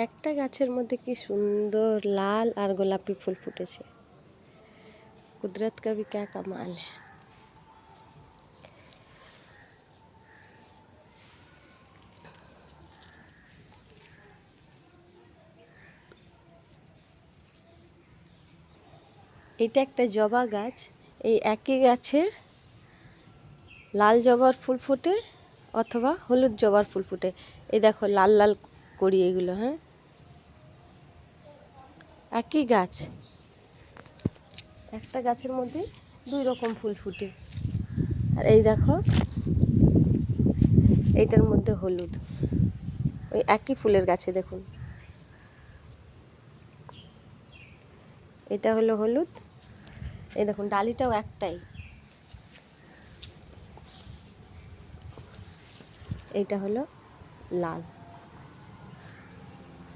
একটা গাছের মধ্যে কি সুন্দর লাল আর গোলাপি ফুল ফুটেছে। কুদরত কা ভি ক্যা কামাল হ্যায়। এটা একটা জবা গাছ। এই একই গাছে লাল জবার ফুল ফোটে অথবা হলুদ জবার ফুল ফোটে। এই দেখো লাল লাল করি এগুলো। হ্যাঁ, একই গাছ, একটা গাছের মধ্যে দুই রকম ফুল ফুটে। আর এই দেখো এইটার মধ্যে হলুদ, ওই একই ফুলের গাছে দেখুন, এটা হলো হলুদ। এই দেখুন ডালিটাও একটাই, এইটা হলো লাল।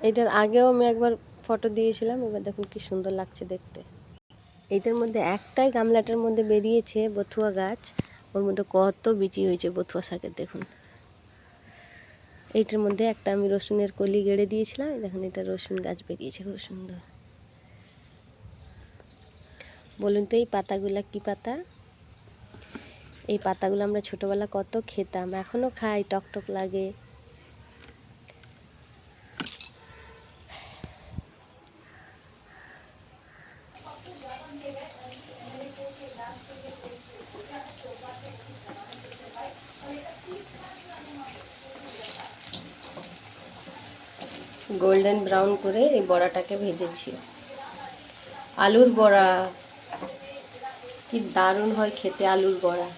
এইটার আগেও আমি একবার ফটো দিয়েছিলাম, এবার দেখুন কি সুন্দর লাগছে দেখতে। এইটার মধ্যে একটাই গামলাটার মধ্যে বেরিয়েছে বথুয়া গাছ, ওর মধ্যে কত বিচি হয়েছে বথুয়া শাকের দেখুন। এইটার মধ্যে একটা আমি রসুনের কলি গেড়ে দিয়েছিলাম, দেখুন এটা রসুন গাছ বেরিয়েছে খুব সুন্দর। বলুন তো এই পাতাগুলা কি পাতা? এই পাতাগুলো আমরা ছোটবেলা কত খেতাম, এখনো খাই, টক টক লাগে। গোল্ডেন ব্রাউন করে এই বড়াটাকে ভেজেছি। আলুর বড়া কি দারুণ হয় খেতে, আলুর বড়া।